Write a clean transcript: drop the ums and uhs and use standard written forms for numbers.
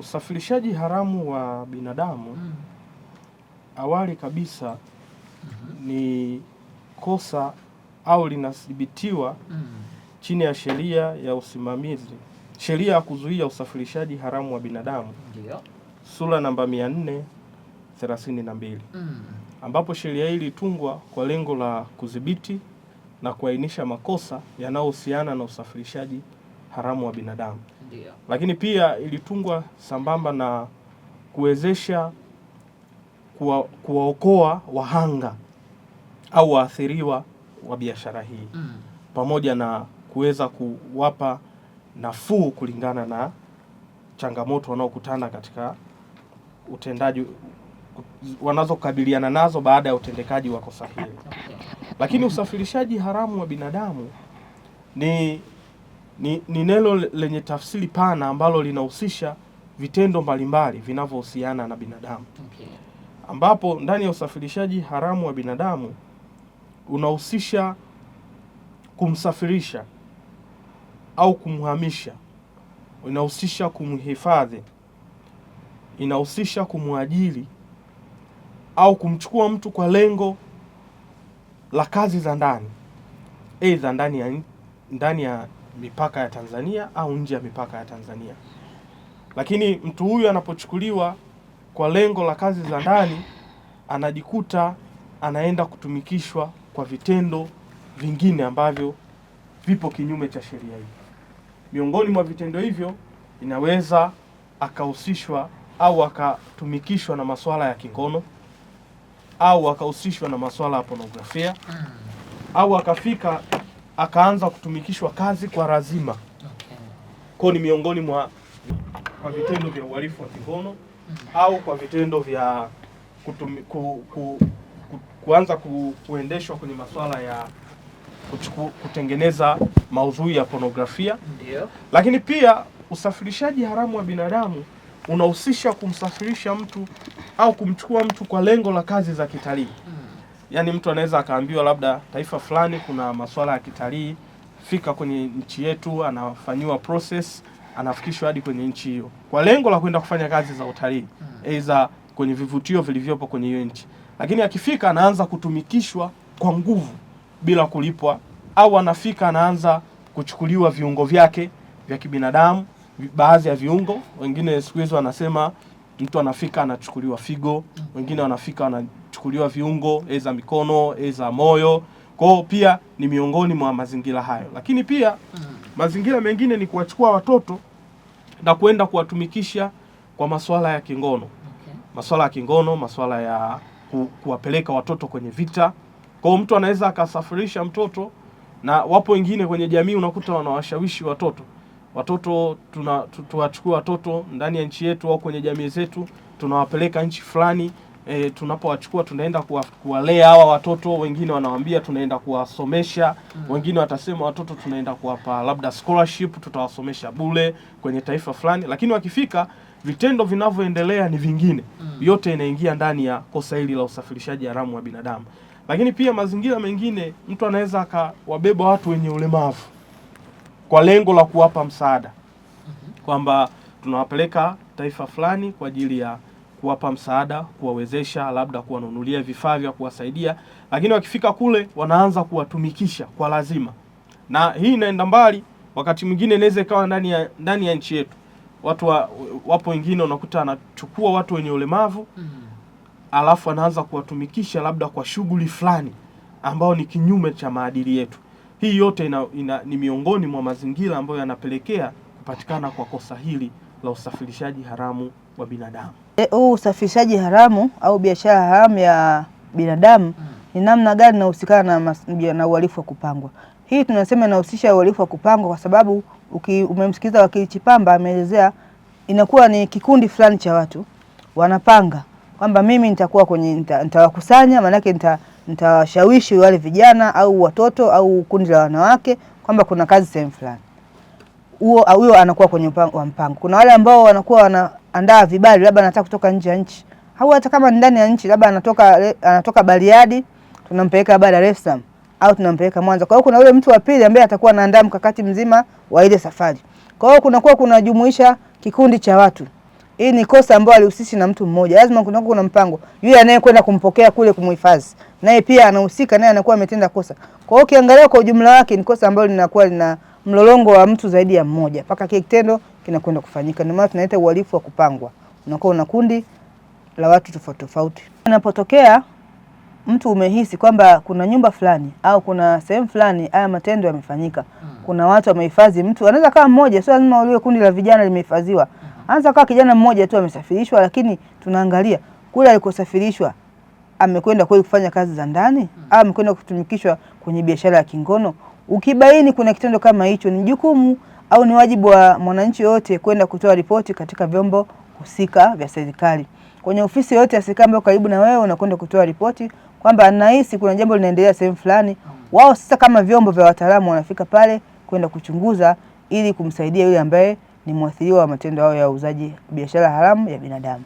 Usafirishaji haramu wa binadamu awali kabisa ni kosa au linathibitiwa chini ya sheria ya usimamizi, sheria ya kuzuia usafirishaji haramu wa binadamu, sura namba 432, ambapo sheria hii ilitungwa kwa lengo la kudhibiti na kuainisha makosa yanayohusiana na usafirishaji haramu wa binadamu. Lakini pia ilitungwa sambamba na kuwezesha kuwaokoa wahanga au waathiriwa wa biashara hii pamoja na kuweza kuwapa nafuu kulingana na changamoto wanaokutana katika utendaji wanazokabiliana nazo baada ya utendekaji wa kosa hili. Lakini usafirishaji haramu wa binadamu ni neno lenye tafsiri pana ambalo linahusisha vitendo mbalimbali vinavyohusiana na binadamu. Ambapo ndani ya usafirishaji haramu wa binadamu unahusisha kumsafirisha au kumhamisha, inahusisha kumhifadhi, inahusisha kumwajiri au kumchukua mtu kwa lengo la kazi za ndani, aidha ndani ya mipaka ya Tanzania au nje ya mipaka ya Tanzania. Lakini mtu huyu anapochukuliwa kwa lengo la kazi za ndani, anajikuta anaenda kutumikishwa kwa vitendo vingine ambavyo vipo kinyume cha sheria hii. Miongoni mwa vitendo hivyo inaweza akahusishwa au akatumikishwa na masuala ya kingono, au akahusishwa na masuala ya pornografia, au akaanza kutumikishwa kazi kwa lazima. Kwa ni miongoni mwa vitendo vya uhalifu wa kingono au kwa vitendo vya kuanza kuendeshwa kwenye masuala ya kutengeneza maudhui ya pornografia. Lakini pia usafirishaji haramu wa binadamu unahusisha kumsafirisha mtu au kumchukua mtu kwa lengo la kazi za kitalii. Yaani mtu anaweza akaambiwa labda taifa fulani kuna masuala ya kitalii, fika kwenye nchi yetu, anafanyiwa process, anafikishwa hadi kwenye nchi hiyo kwa lengo la kwenda kufanya kazi za utalii, aidha kwenye vivutio vilivyopo kwenye hiyo nchi. Lakini akifika anaanza kutumikishwa kwa nguvu bila kulipwa, au anafika anaanza kuchukuliwa viungo vyake vya kibinadamu, baadhi ya viungo. Wengine siku hizo wanasema mtu anafika anachukuliwa figo, wengine wanafika wanachukuliwa viungo aidha mikono, aidha moyo. Kwa hiyo pia ni miongoni mwa mazingira hayo. Lakini pia mazingira mengine ni kuwachukua watoto na kwenda kuwatumikisha kwa masuala ya kingono. Masuala ya kingono, masuala ya kuwapeleka watoto kwenye vita. Kwa hiyo mtu anaweza akasafirisha mtoto, na wapo wengine kwenye jamii unakuta wanawashawishi watoto tuwachukue watoto ndani ya nchi yetu au kwenye jamii zetu, tunawapeleka nchi fulani. Tunapowachukua tunaenda kuwalea hawa watoto, wengine wanawaambia tunaenda kuwasomesha, wengine watasema watoto tunaenda kuwapa labda scholarship, tutawasomesha bure kwenye taifa fulani. Lakini wakifika vitendo vinavyoendelea ni vingine. Yote inaingia ndani ya kosa hili la usafirishaji haramu wa binadamu. Lakini pia mazingira mengine, mtu anaweza akawabeba watu wenye ulemavu kwa lengo la kuwapa msaada, kwamba tunawapeleka taifa fulani kwa ajili ya kuwapa msaada, kuwawezesha, labda kuwanunulia vifaa vya kuwasaidia. Lakini wakifika kule wanaanza kuwatumikisha kwa lazima, na hii inaenda mbali. Wakati mwingine inaweza ikawa ndani ya nchi yetu. Wapo wengine unakuta anachukua watu wenye ulemavu alafu anaanza kuwatumikisha labda kwa shughuli fulani ambao ni kinyume cha maadili yetu. Hii yote ni miongoni mwa mazingira ambayo yanapelekea kupatikana kwa kosa hili la usafirishaji haramu wa binadamu. Usafirishaji haramu au biashara haramu ya binadamu ni namna gani inahusikana na uhalifu wa kupangwa? Hii tunasema inahusisha uhalifu wa kupangwa kwa sababu umemsikiza wakili Chipamba ameelezea, inakuwa ni kikundi fulani cha watu wanapanga kwamba mimi nitakuwa nitawakusanya, maana yake nitawashawishi wale vijana au watoto au kundi la wanawake kwamba kuna kazi sehemu fulani. Huyo anakuwa kwenye mpango. Kuna wale ambao wanakuwa wanaandaa vibali, labda anataka kutoka nje ya nchi au hata kama ndani ya nchi, labda anatoka Bariadi tunampeleka Dar es Salaam au tunampeleka Mwanza. Kwa hiyo kuna yule mtu wa pili ambaye atakuwa anaandaa mkakati mzima wa ile safari. Kwa hiyo kuna jumuisha kikundi cha watu Hii ni kosa ambalo alihusishi na mtu mmoja. Lazima kuna mpango. Yule anayekwenda kumpokea kule kumhifadhi, naye pia anahusika, naye anakuwa ametenda kosa. Kwa hiyo ukiangalia kwa ujumla wake ni kosa ambalo linakuwa lina mlolongo wa mtu zaidi ya mmoja mpaka kile kitendo kinakwenda kufanyika. Ndio maana tunaita uhalifu wa kupangwa. Unakuwa una kundi la watu tofauti tofauti. Inapotokea mtu umehisi kwamba kuna nyumba fulani au kuna sehemu fulani haya matendo yamefanyika, kuna watu wamehifadhi mtu, anaweza kama mmoja, sio lazima uliwe kundi la vijana limehifadhiwa. Anaweza kama kijana mmoja tu amesafirishwa, lakini tunaangalia kule alikosafirishwa amekwenda kweli kufanya kazi za ndani au amekwenda kutumikishwa kwenye biashara ya kingono. Ukibaini kuna kitendo kama hicho, ni jukumu au ni wajibu wa mwananchi yote kwenda kutoa ripoti katika vyombo husika vya serikali. Kwenye ofisi yote ya serikali ambayo karibu na wewe, unakwenda kutoa ripoti kwamba anahisi kuna jambo linaendelea sehemu fulani. Wao sasa kama vyombo vya wataalamu wanafika pale kwenda kuchunguza ili kumsaidia yule ambaye ni mwathiriwa wa matendo hayo ya uuzaji biashara haramu ya binadamu.